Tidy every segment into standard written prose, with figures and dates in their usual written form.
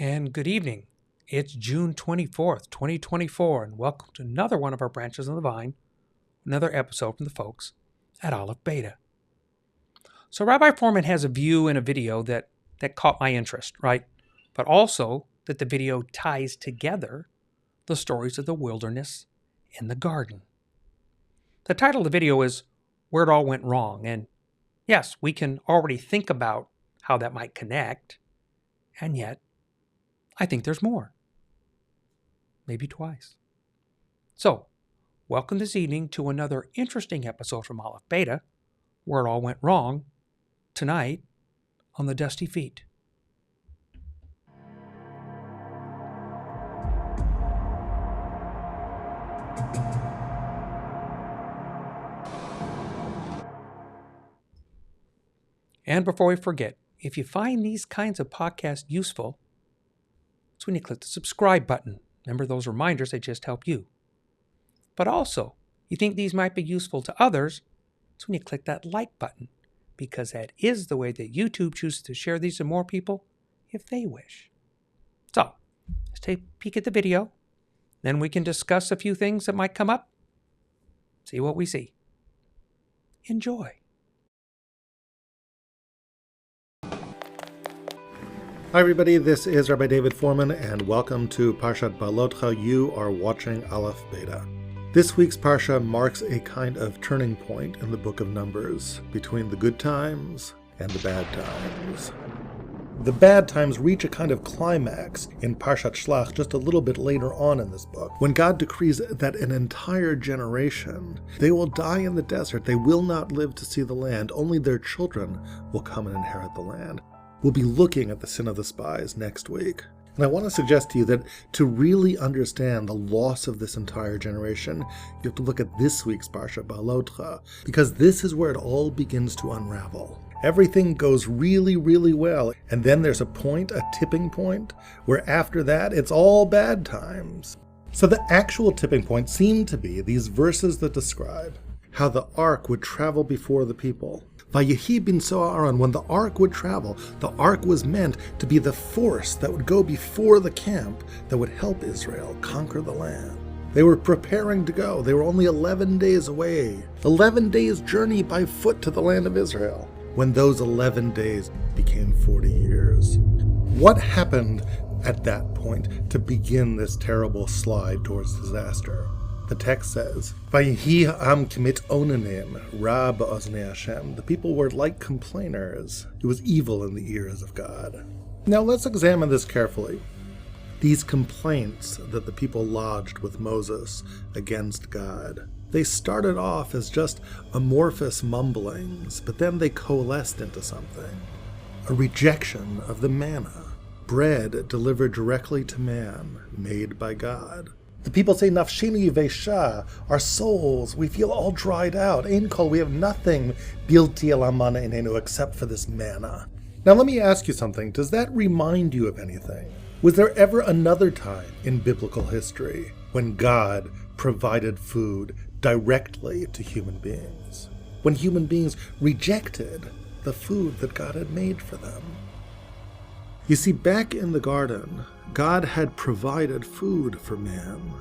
And good evening. It's June 24th, 2024, and welcome to another one of our branches on the vine, another episode from the folks at Aleph Beta. So Rabbi Fohrman has a view in a video that caught my interest, right? But also that the video ties together the stories of the wilderness and the garden. The title of the video is Where It All Went Wrong, and yes, we can already think about how that might connect, and yet I think there's more. Maybe twice. So, welcome this evening to another interesting episode from Aleph Beta, Where It All Went Wrong, tonight on TheDustyFeet. And before we forget, if you find these kinds of podcasts useful, it's when you click the subscribe button. Remember those reminders, they just help you. But also, you think these might be useful to others, it's when you click that like button, because that is the way that YouTube chooses to share these to more people if they wish. So, let's take a peek at the video, then we can discuss a few things that might come up, see what we see. Enjoy. Hi everybody, this is Rabbi David Fohrman, and welcome to Parshat Balotcha. You are watching Aleph Beta. This week's Parsha marks a kind of turning point in the book of Numbers, between the good times and the bad times. The bad times reach a kind of climax in Parshat Shlach just a little bit later on in this book, when God decrees that an entire generation, they will die in the desert, they will not live to see the land, only their children will come and inherit the land. We'll be looking at the sin of the spies next week. And I want to suggest to you that to really understand the loss of this entire generation, you have to look at this week's Parsha Balotcha, because this is where it all begins to unravel. Everything goes really, really well, and then there's a tipping point, where after that it's all bad times. So the actual tipping point seemed to be these verses that describe how the ark would travel before the people. Vayehi bin Aaron, when the ark would travel, the ark was meant to be the force that would go before the camp that would help Israel conquer the land. They were preparing to go. They were only 11 days away. 11 days journey by foot to the land of Israel, when those 11 days became 40 years. What happened at that point to begin this terrible slide towards disaster? The text says, Vayehi ha'am k'mit onanim, ra ba'oznei Hashem. The people were like complainers. It was evil in the ears of God. Now let's examine this carefully. These complaints that the people lodged with Moses against God, they started off as just amorphous mumblings, but then they coalesced into something. A rejection of the manna, bread delivered directly to man, made by God. The people say, Nafshini Vesha, our souls, we feel all dried out. Ein kol, we have nothing, bilti elamana inenu, except for this manna. Now let me ask you something. Does that remind you of anything? Was there ever another time in biblical history when God provided food directly to human beings? When human beings rejected the food that God had made for them? You see, back in the garden, God had provided food for man.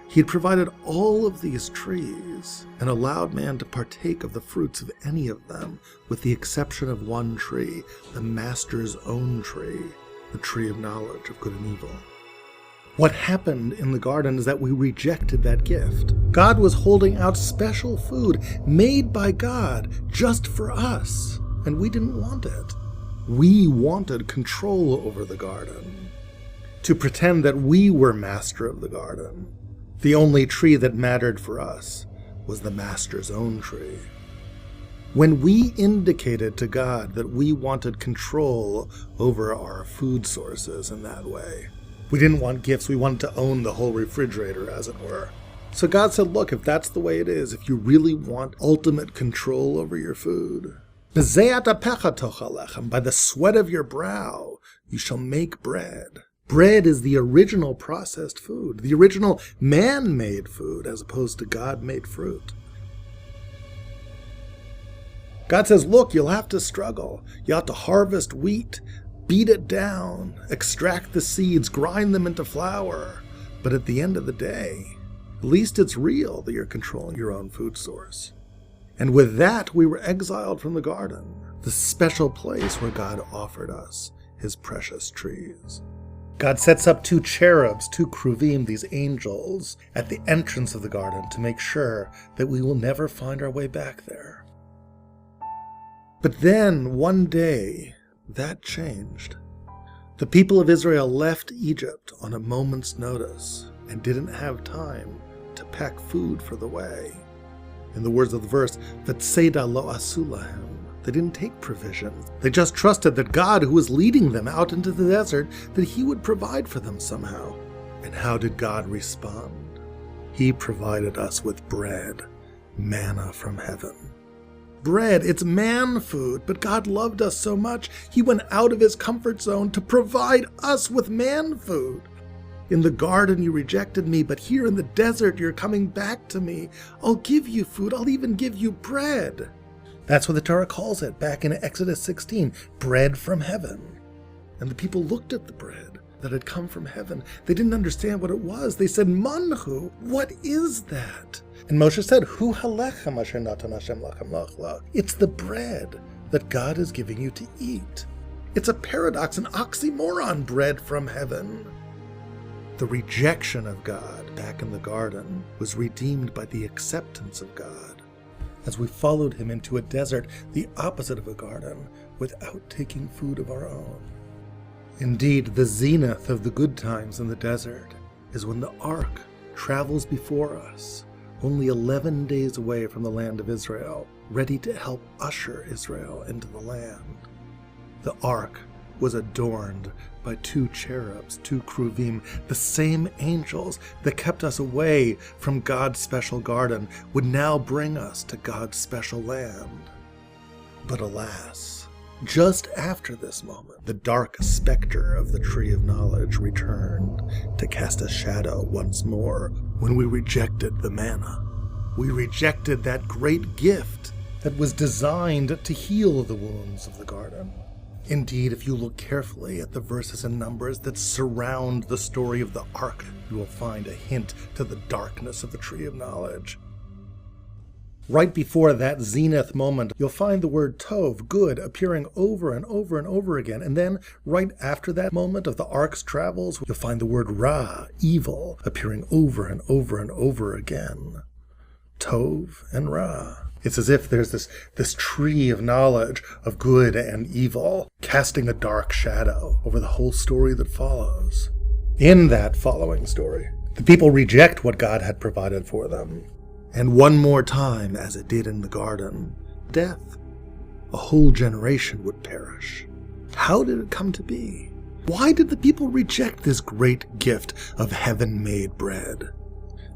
He had provided all of these trees and allowed man to partake of the fruits of any of them, with the exception of one tree, the master's own tree, the tree of knowledge of good and evil. What happened in the garden is that we rejected that gift. God was holding out special food made by God just for us, and we didn't want it. We wanted control over the garden, to pretend that we were master of the garden. The only tree that mattered for us was the master's own tree. When we indicated to God that we wanted control over our food sources in that way, we didn't want gifts, we wanted to own the whole refrigerator, as it were. So God said, look, if that's the way it is, if you really want ultimate control over your food, by the sweat of your brow you shall make bread. Bread is the original processed food, the original man-made food, as opposed to God-made fruit. God says, look, you'll have to struggle. You'll have to harvest wheat beat it down, extract the seeds, grind them into flour. But at the end of the day, at least it's real that you're controlling your own food source. And with that, we were exiled from the garden, the special place where God offered us his precious trees. God sets up 2 cherubs, 2 kruvim, these angels, at the entrance of the garden to make sure that we will never find our way back there. But then, one day, that changed. The people of Israel left Egypt on a moment's notice and didn't have time to pack food for the way. In the words of the verse, "V'tzeda lo asu lahem." They didn't take provisions. They just trusted that God, who was leading them out into the desert, that he would provide for them somehow. And how did God respond? He provided us with bread, manna from heaven. Bread, it's man food, but God loved us so much, he went out of his comfort zone to provide us with man food. In the garden you rejected me, but here in the desert you're coming back to me. I'll give you food, I'll even give you bread. That's what the Torah calls it back in Exodus 16, bread from heaven. And the people looked at the bread that had come from heaven. They didn't understand what it was. They said, Manhu, what is that? And Moshe said, Hu halechem asher natan Hashem lachem lachla. It's the bread that God is giving you to eat. It's a paradox, an oxymoron, bread from heaven. The rejection of God back in the garden was redeemed by the acceptance of God, as we followed him into a desert, the opposite of a garden, without taking food of our own. Indeed, the zenith of the good times in the desert is when the ark travels before us, only 11 days away from the land of Israel, ready to help usher Israel into the land. The ark was adorned by 2 cherubs, 2 kruvim, the same angels that kept us away from God's special garden would now bring us to God's special land. But alas, just after this moment, the dark specter of the tree of knowledge returned to cast a shadow once more when we rejected the manna. We rejected that great gift that was designed to heal the wounds of the garden. Indeed, if you look carefully at the verses and numbers that surround the story of the ark, you will find a hint to the darkness of the tree of knowledge. Right before that zenith moment, you'll find the word tov, good, appearing over and over and over again. And then, right after that moment of the ark's travels, you'll find the word ra, evil, appearing over and over and over again. Tov and ra. It's as if there's this tree of knowledge of good and evil, casting a dark shadow over the whole story that follows. In that following story, the people reject what God had provided for them. And one more time, as it did in the garden, death. A whole generation would perish. How did it come to be? Why did the people reject this great gift of heaven-made bread?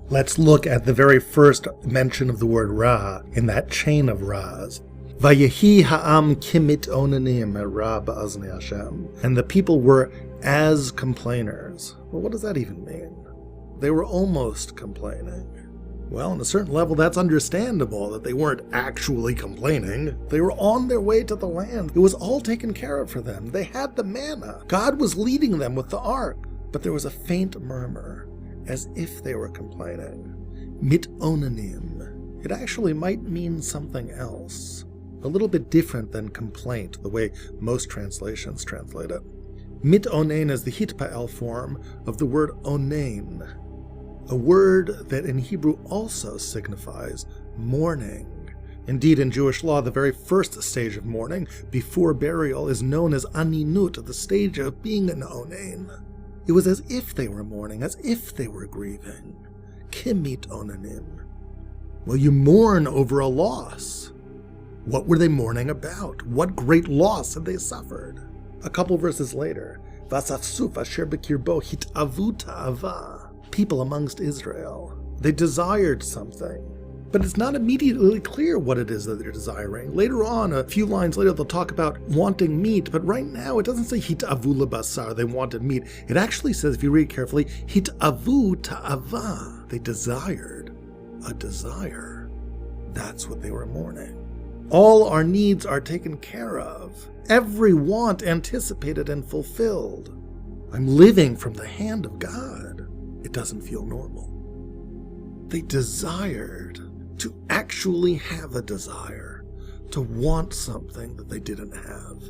Let's look at the very first mention of the word Ra in that chain of Ra's. Vayehi ha'am kimit onanim Ra ba'azni Hashem. And the people were as complainers. Well, what does that even mean? They were almost complaining. Well, on a certain level, that's understandable that they weren't actually complaining. They were on their way to the land. It was all taken care of for them. They had the manna. God was leading them with the ark. But there was a faint murmur, as if they were complaining. Mit onanim. It actually might mean something else. A little bit different than complaint, the way most translations translate it. Mit onain is the hitpa'el form of the word onain, a word that in Hebrew also signifies mourning. Indeed, in Jewish law, the very first stage of mourning, before burial, is known as aninut, the stage of being an onain. It was as if they were mourning, as if they were grieving. Kimit onanim. Well, you mourn over a loss. What were they mourning about? What great loss had they suffered? A couple verses later, Vasafsuf asher bekirbo hitavu ta'ava. People amongst Israel. They desired something. But it's not immediately clear what it is that they're desiring. Later on, a few lines later, they'll talk about wanting meat, but right now it doesn't say hitavu lebasar, they wanted meat. It actually says, if you read carefully, hitavu ta'ava. They desired a desire. That's what they were mourning. All our needs are taken care of. Every want anticipated and fulfilled. I'm living from the hand of God. It doesn't feel normal. They desired to actually have a desire, to want something that they didn't have.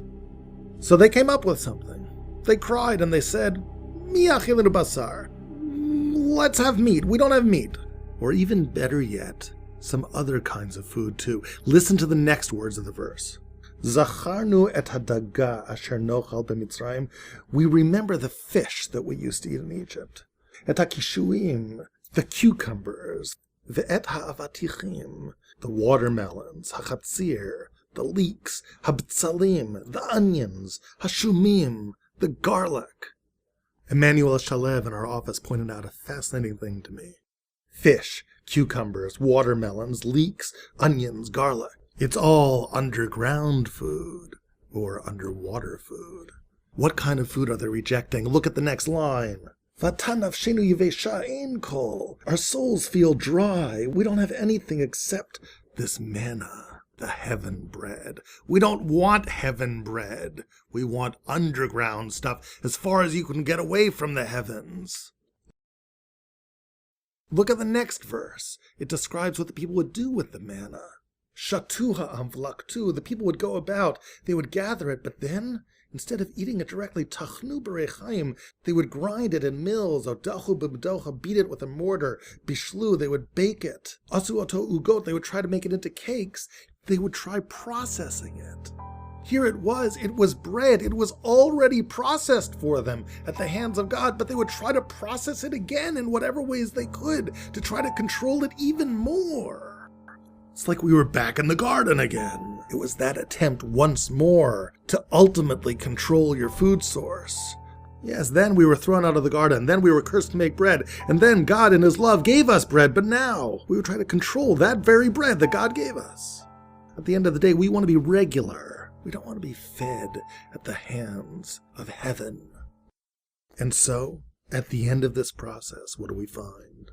So they came up with something. They cried and they said, Mi achilenu basar. Let's have meat. We don't have meat. Or even better yet, some other kinds of food too. Listen to the next words of the verse. Zacharnu et hadaga asher nochal b'Mitzrayim. We remember the fish that we used to eat in Egypt. Et hakishuim, the cucumbers. Ve'et ha'avatichim, the watermelons. Hachatzir, the leeks. Habtzalim, the onions. Hashumim, the garlic. Emmanuel Shalev in our office pointed out a fascinating thing to me. Fish, cucumbers, watermelons, leeks, onions, garlic. It's all underground food or underwater food. What kind of food are they rejecting? Look at the next line. Vatanafshenu yivesha ein kol. Our souls feel dry. We don't have anything except this manna, the heaven bread. We don't want heaven bread. We want underground stuff as far as you can get away from the heavens. Look at the next verse. It describes what the people would do with the manna. Shatuha amvlaktu. The people would go about, they would gather it, but then, instead of eating it directly, tachnu berechaim, they would grind it in mills, odachu b'mdocha, beat it with a mortar, bishlu, they would bake it. Asu oto ugot, they would try to make it into cakes. They would try processing it. Here it was bread. It was already processed for them at the hands of God, but they would try to process it again in whatever ways they could to try to control it even more. It's like we were back in the garden again. It was that attempt once more to ultimately control your food source. Yes, then we were thrown out of the garden, then we were cursed to make bread, and then God in His love gave us bread, but now we were trying to control that very bread that God gave us. At the end of the day, we want to be regular. We don't want to be fed at the hands of heaven. And so, at the end of this process, what do we find?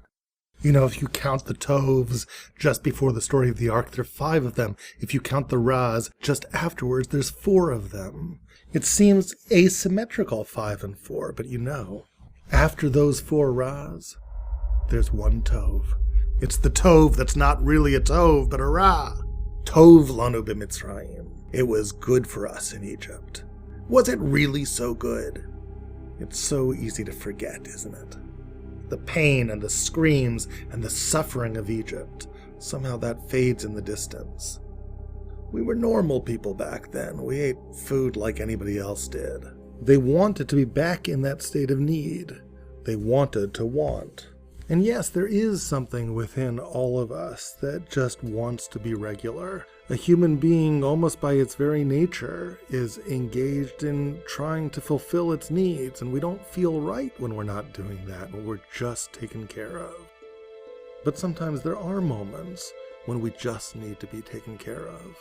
You know, if you count the Tovs just before the story of the ark, there are 5 of them. If you count the Ras just afterwards, there's 4 of them. It seems asymmetrical, 5 and 4, but you know, after those 4 Ras, there's 1 Tov. It's the Tov that's not really a Tov, but a Ra. Tov lanu b'Mitzrayim. It was good for us in Egypt. Was it really so good? It's so easy to forget, isn't it? The pain and the screams and the suffering of Egypt, somehow that fades in the distance. We were normal people back then. We ate food like anybody else did. They wanted to be back in that state of need. They wanted to want. And yes, there is something within all of us that just wants to be regular. A human being, almost by its very nature, is engaged in trying to fulfill its needs, and we don't feel right when we're not doing that, when we're just taken care of. But sometimes there are moments when we just need to be taken care of.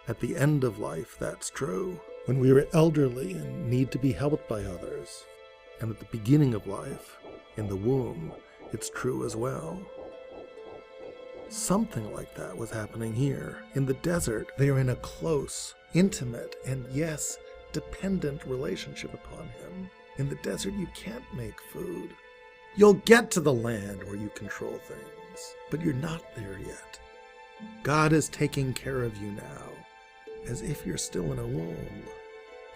At the end of life, that's true. When we are elderly and need to be helped by others. And at the beginning of life, in the womb, it's true as well. Something like that was happening here. In the desert, they are in a close, intimate, and yes, dependent relationship upon Him. In the desert, you can't make food. You'll get to the land where you control things, but you're not there yet. God is taking care of you now, as if you're still in a womb.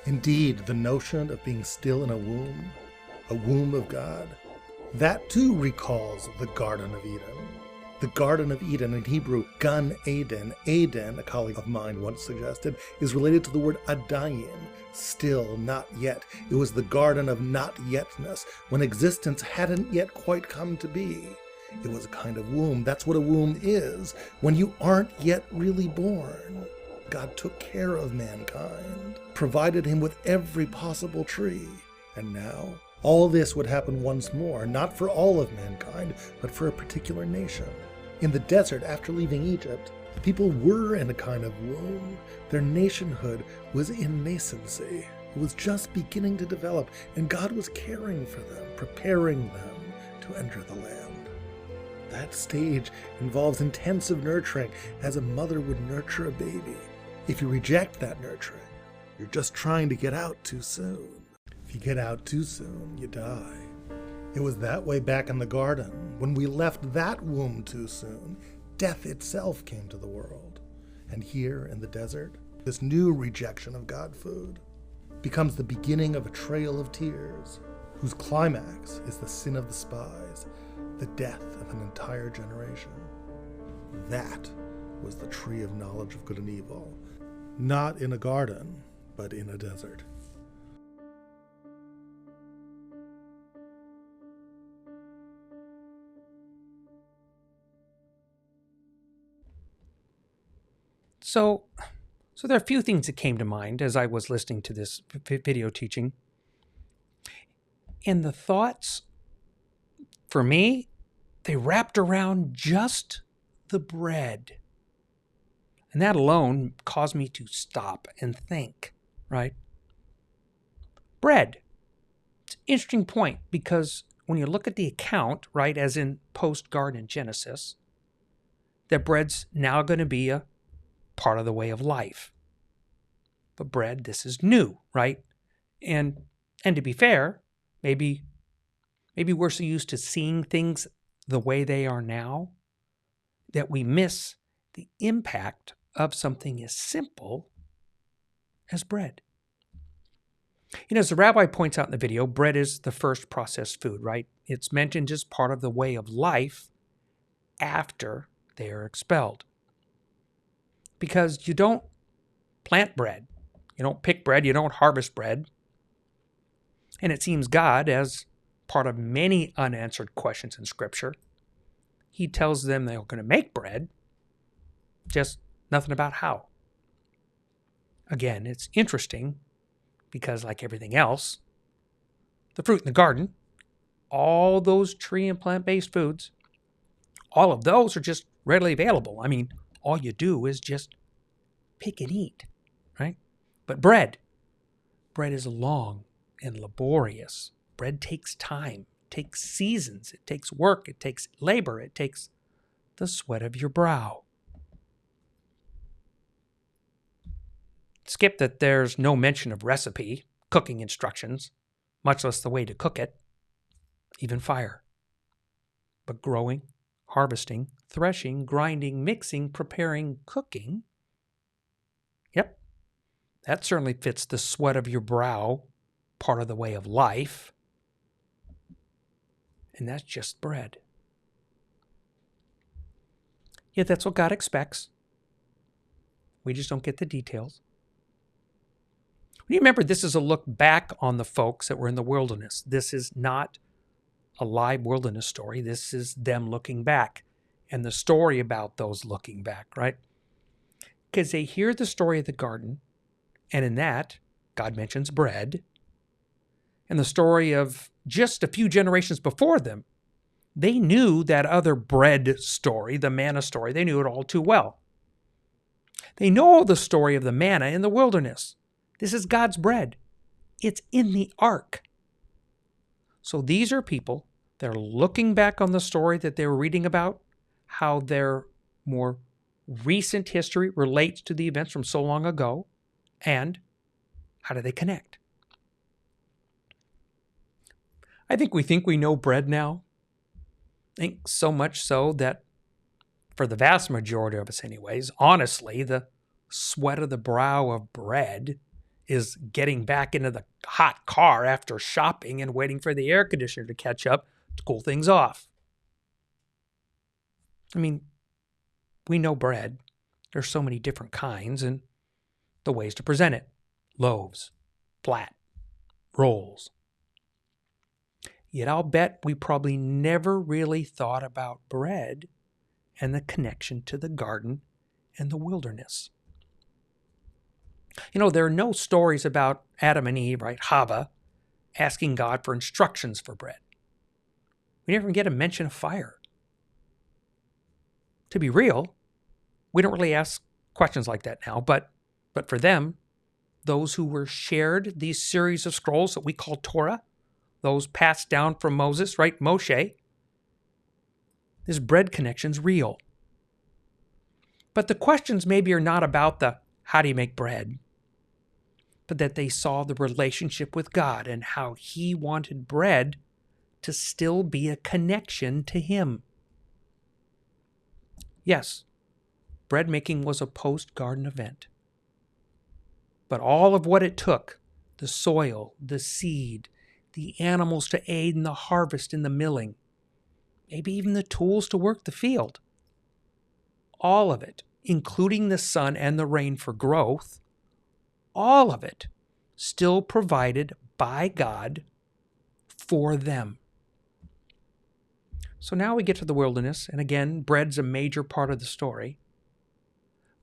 Indeed, the notion of being still in a womb of God, that too recalls the Garden of Eden. The Garden of Eden, in Hebrew, Gan Eden. Eden, a colleague of mine once suggested, is related to the word adayin, still, not yet. It was the garden of not yetness, when existence hadn't yet quite come to be. It was a kind of womb. That's what a womb is, when you aren't yet really born. God took care of mankind, provided him with every possible tree, and now all this would happen once more, not for all of mankind, but for a particular nation. In the desert, after leaving Egypt, the people were in a kind of womb. Their nationhood was in nascency. It was just beginning to develop, and God was caring for them, preparing them to enter the land. That stage involves intensive nurturing, as a mother would nurture a baby. If you reject that nurturing, you're just trying to get out too soon. If you get out too soon, you die. It was that way back in the garden. When we left that womb too soon, death itself came to the world. And here in the desert, this new rejection of God food becomes the beginning of a trail of tears, whose climax is the sin of the spies, the death of an entire generation. That was the tree of knowledge of good and evil, not in a garden, but in a desert. So there are a few things that came to mind as I was listening to this video teaching. And the thoughts, for me, they wrapped around just the bread. And that alone caused me to stop and think, right? Bread. It's an interesting point because when you look at the account, right, as in post-garden Genesis, that bread's now going to be a part of the way of life. But bread, this is new, right? And to be fair, maybe we're so used to seeing things the way they are now that we miss the impact of something as simple as bread. As the rabbi points out in the video, bread is the first processed food, right? It's mentioned as part of the way of life after they are expelled. Because you don't plant bread, you don't pick bread, you don't harvest bread. And it seems God, as part of many unanswered questions in Scripture, he tells them they're going to make bread, just nothing about how. Again, it's interesting because, like everything else, the fruit in the garden, all those tree and plant-based foods, all of those are just readily available. I mean, all you do is just pick and eat, right? But bread is long and laborious. Bread takes time, takes seasons, it takes work, it takes labor, it takes the sweat of your brow. Skip that there's no mention of recipe, cooking instructions, much less the way to cook it, even fire. But growing, harvesting, threshing, grinding, mixing, preparing, cooking, yep, that certainly fits the sweat of your brow, part of the way of life. And that's just bread. Yet that's what God expects. We just don't get the details. Remember, this is a look back on the folks that were in the wilderness. This is not a live wilderness story. This is them looking back and the story about those looking back, right? Because they hear the story of the garden, and in that, God mentions bread. And the story of just a few generations before them, they knew that other bread story, the manna story. They knew it all too well. They know the story of the manna in the wilderness. This is God's bread. It's in the ark. So these are people that are looking back on the story that they were reading about, how their more recent history relates to the events from so long ago, and how do they connect? I think we know bread now. I think so much so that for the vast majority of us anyways, honestly, the sweat of the brow of bread is getting back into the hot car after shopping and waiting for the air conditioner to catch up to cool things off. I mean, we know bread. There's so many different kinds and the ways to present it. Loaves, flat, rolls. Yet I'll bet we probably never really thought about bread and the connection to the garden and the wilderness. There are no stories about Adam and Eve, right, Hava, asking God for instructions for bread. We never get a mention of fire. To be real, we don't really ask questions like that now, but for them, those who were shared these series of scrolls that we call Torah, those passed down from Moses, right, Moshe, this bread connection's real. But the questions maybe are not about the how do you make bread, but that they saw the relationship with God and how he wanted bread to still be a connection to him. Yes, bread making was a post-garden event. But all of what it took, the soil, the seed, the animals to aid in the harvest and the milling, maybe even the tools to work the field, all of it, including the sun and the rain for growth, all of it still provided by God for them. So now we get to the wilderness, and again, bread's a major part of the story,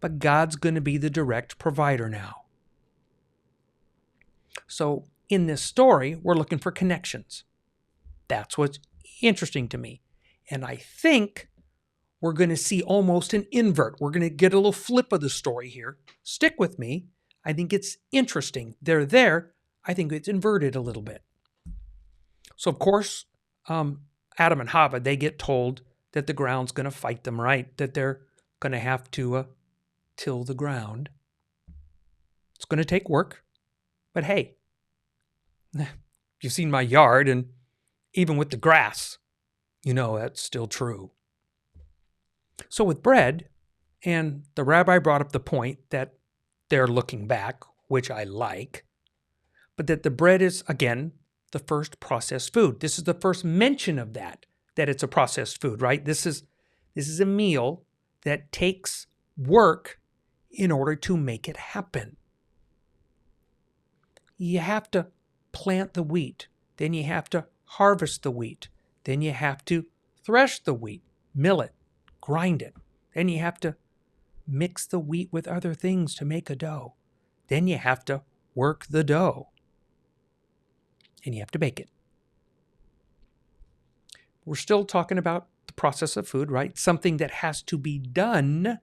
but God's going to be the direct provider now. So in this story, we're looking for connections. That's what's interesting to me. And I think we're going to see almost an invert. We're going to get a little flip of the story here. Stick with me. I think it's interesting. They're there. I think it's inverted a little bit. So, of course, Adam and Hava, they get told that the ground's going to fight them, right? That they're going to have to till the ground. It's going to take work. But hey, you've seen my yard, and even with the grass, you know that's still true. So with bread, and the rabbi brought up the point that they're looking back, which I like, but that the bread is, again, the first processed food. This is the first mention of that it's a processed food, right? This is a meal that takes work in order to make it happen. You have to plant the wheat, then you have to harvest the wheat, then you have to thresh the wheat, mill it, grind it, then you have to mix the wheat with other things to make a dough, then you have to work the dough, and you have to bake it. We're still talking about the process of food, right? Something that has to be done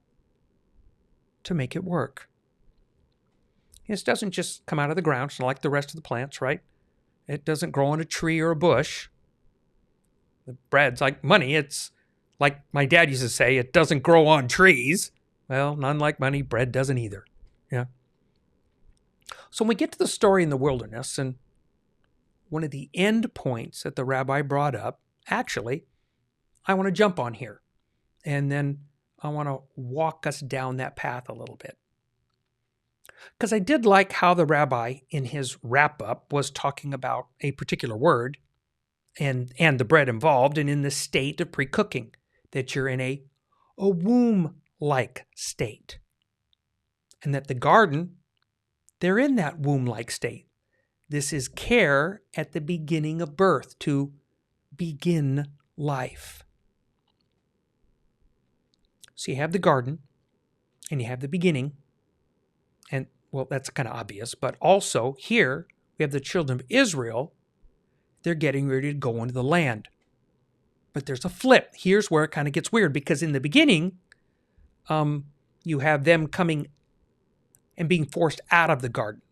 to make it work. This doesn't just come out of the ground, it's not like the rest of the plants, right? It doesn't grow on a tree or a bush. The bread's like money. It's like my dad used to say, it doesn't grow on trees. Well, none like money, bread doesn't either. Yeah. So when we get to the story in the wilderness, and one of the end points that the rabbi brought up, actually, I want to jump on here. And then I want to walk us down that path a little bit. Because I did like how the rabbi in his wrap-up was talking about a particular word and the bread involved, and in the state of pre-cooking, that you're in a womb-like state. And that the garden, they're in that womb-like state. This is care at the beginning of birth, to begin life. So you have the garden, and you have the beginning, and well, that's kind of obvious, but also here we have the children of Israel. They're getting ready to go into the land. But there's a flip. Here's where it kind of gets weird, because in the beginning, you have them coming and being forced out of the garden.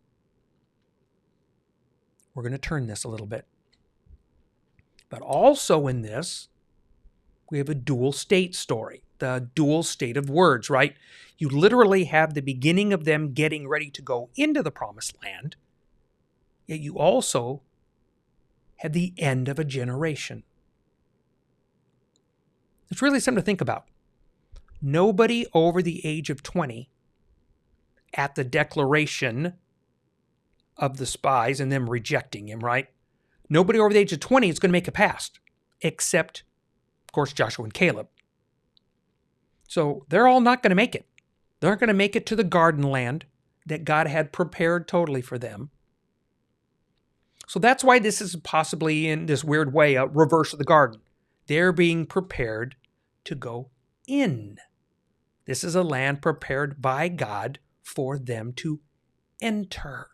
We're going to turn this a little bit. But also in this, we have a dual state story, the dual state of words, right? You literally have the beginning of them getting ready to go into the promised land, yet you also have the end of a generation. It's really something to think about. Nobody over the age of 20 at the declaration of the spies and them rejecting him, right? Nobody over the age of 20 is going to make it past, except, of course, Joshua and Caleb. So they're all not going to make it. They're not going to make it to the garden land that God had prepared totally for them. So that's why this is possibly, in this weird way, a reverse of the garden. They're being prepared to go in. This is a land prepared by God for them to enter.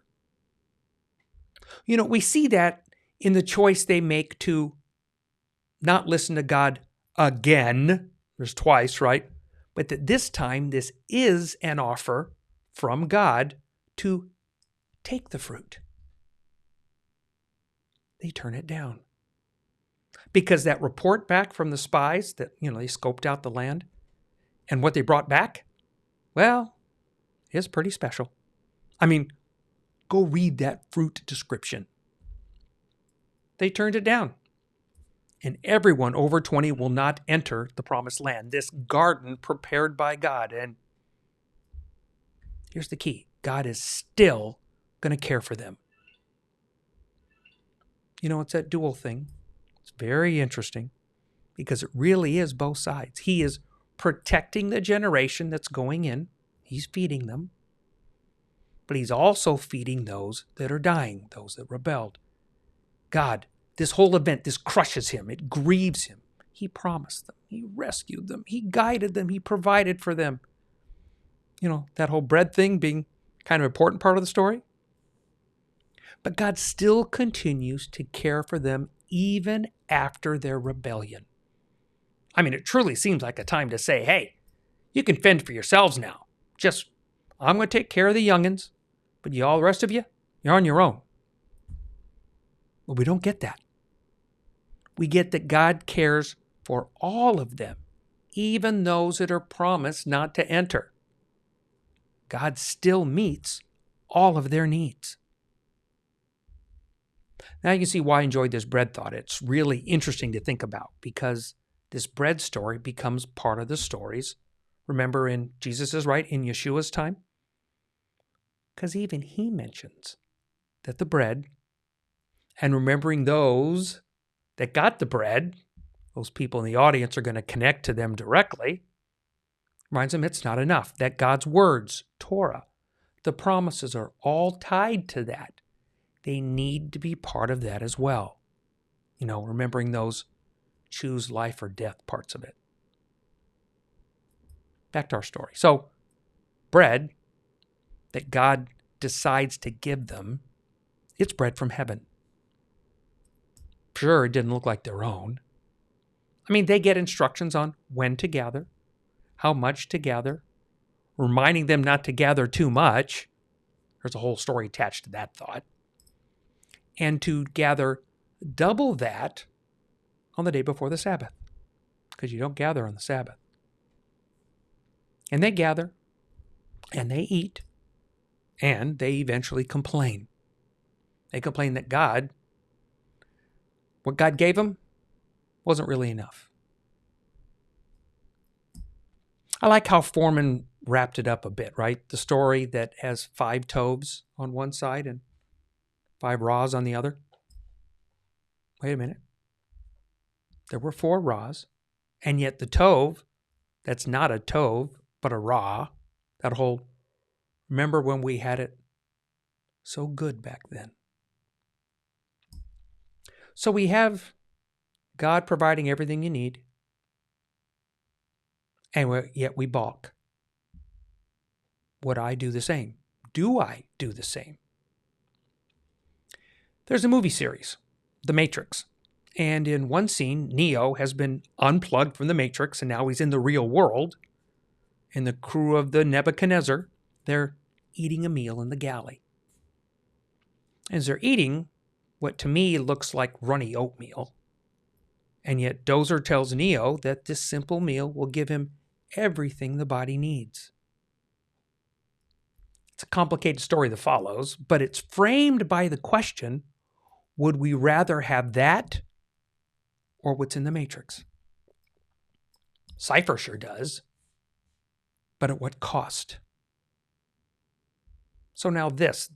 You know, we see that in the choice they make to not listen to God again. There's twice, right? But that this time, this is an offer from God to take the fruit. They turn it down. Because that report back from the spies that, they scoped out the land, and what they brought back, well, is pretty special. I mean, go read that fruit description. They turned it down. And everyone over 20 will not enter the promised land, this garden prepared by God. And here's the key. God is still going to care for them. You know, it's that dual thing. It's very interesting because it really is both sides. He is protecting the generation that's going in. He's feeding them. But he's also feeding those that are dying, those that rebelled. God, this whole event, this crushes him. It grieves him. He promised them. He rescued them. He guided them. He provided for them. You know, that whole bread thing being kind of an important part of the story. But God still continues to care for them even after their rebellion. I mean, it truly seems like a time to say, hey, you can fend for yourselves now. Just, I'm going to take care of the youngins, but you all the rest of you, you're on your own. But we don't get that. We get that God cares for all of them, even those that are promised not to enter. God still meets all of their needs. Now you can see why I enjoyed this bread thought. It's really interesting to think about because this bread story becomes part of the stories. Remember in Jesus is right, in Yeshua's time? Because even he mentions that the bread, and remembering those that got the bread, those people in the audience are going to connect to them directly, reminds them it's not enough, that God's words, Torah, the promises are all tied to that. They need to be part of that as well. You know, remembering those choose life or death parts of it. Back to our story. So, bread that God decides to give them, it's bread from heaven. Sure, it didn't look like their own. I mean, they get instructions on when to gather, how much to gather, reminding them not to gather too much. There's a whole story attached to that thought. And to gather double that on the day before the Sabbath, because you don't gather on the Sabbath. And they gather, and they eat, and they eventually complain. They complain that what God gave them wasn't really enough. I like how Fohrman wrapped it up a bit, right? The story that has 5 tovs on one side and 5 raws on the other. Wait a minute. There were 4 raws, and yet the tov, that's not a tov, but a raw, that whole, remember when we had it so good back then. So we have God providing everything you need, and yet we balk. Would I do the same? Do I do the same? There's a movie series, The Matrix, and in one scene, Neo has been unplugged from the Matrix, and now he's in the real world, and the crew of the Nebuchadnezzar, they're eating a meal in the galley. As they're eating what to me looks like runny oatmeal, and yet Dozer tells Neo that this simple meal will give him everything the body needs. It's a complicated story that follows, but it's framed by the question, would we rather have that or what's in the Matrix? Cypher sure does, but at what cost? So now this,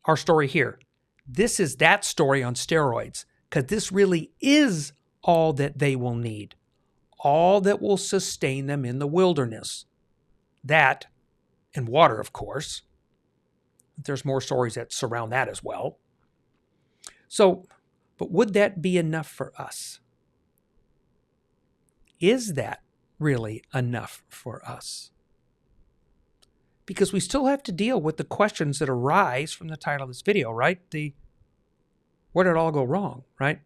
our story here, this is that story on steroids, because this really is all that they will need, all that will sustain them in the wilderness. That, and water, of course. There's more stories that surround that as well. So, but would that be enough for us? Is that really enough for us? Because we still have to deal with the questions that arise from the title of this video, right? Where did it all go wrong, right?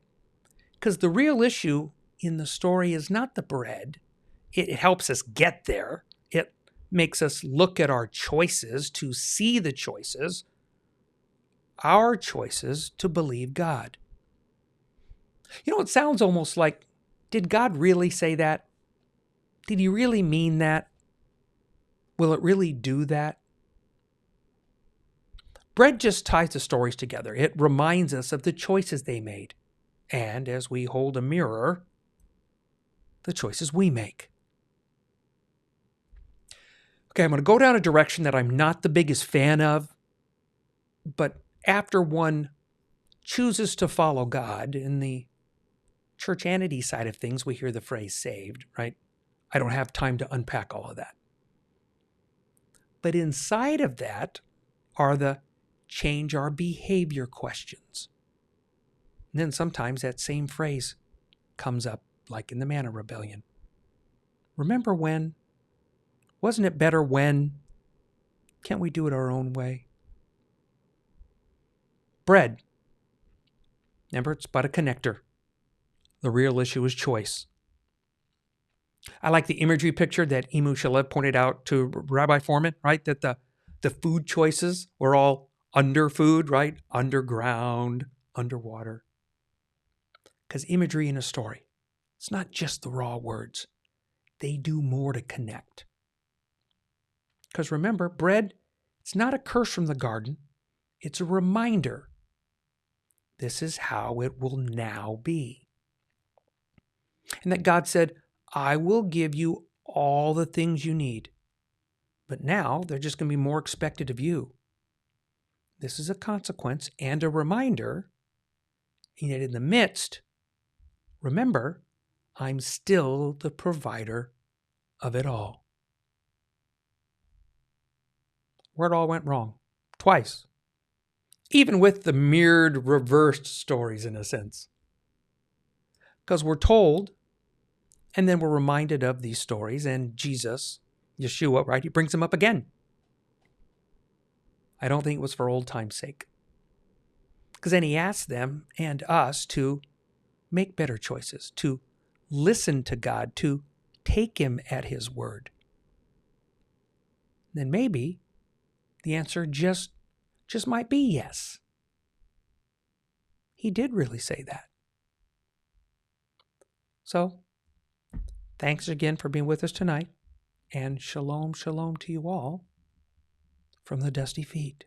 Because the real issue in the story is not the bread. It helps us get there. It makes us look at our choices to see the choices, our choices to believe God. You know, it sounds almost like, did God really say that? Did he really mean that? Will it really do that? Bread just ties the stories together. It reminds us of the choices they made. And as we hold a mirror, the choices we make. Okay, I'm going to go down a direction that I'm not the biggest fan of, but after one chooses to follow God in the churchanity side of things, we hear the phrase saved, right? I don't have time to unpack all of that. But inside of that are the change our behavior questions. And then sometimes that same phrase comes up, like in the Manna Rebellion. Remember when? Wasn't it better when? Can't we do it our own way? Bread. Remember, it's but a connector. The real issue is choice. I like the imagery picture that Emu Shalev pointed out to Rabbi Fohrman, right? That the food choices were all under food, right? Underground, underwater. Because imagery in a story, it's not just the raw words. They do more to connect. Because remember, bread, it's not a curse from the garden. It's a reminder. This is how it will now be. And that God said, I will give you all the things you need. But now they're just going to be more expected of you. This is a consequence and a reminder. And yet in the midst, remember, I'm still the provider of it all. Where it all went wrong. Twice. Even with the mirrored, reversed stories in a sense. Because we're told, and then we're reminded of these stories, and Jesus, Yeshua, right, he brings them up again. I don't think it was for old time's sake. Because then he asks them and us to make better choices, to listen to God, to take him at his word. Then maybe the answer just might be yes. He did really say that. So, thanks again for being with us tonight, and shalom, shalom to you all from the Dusty Feet.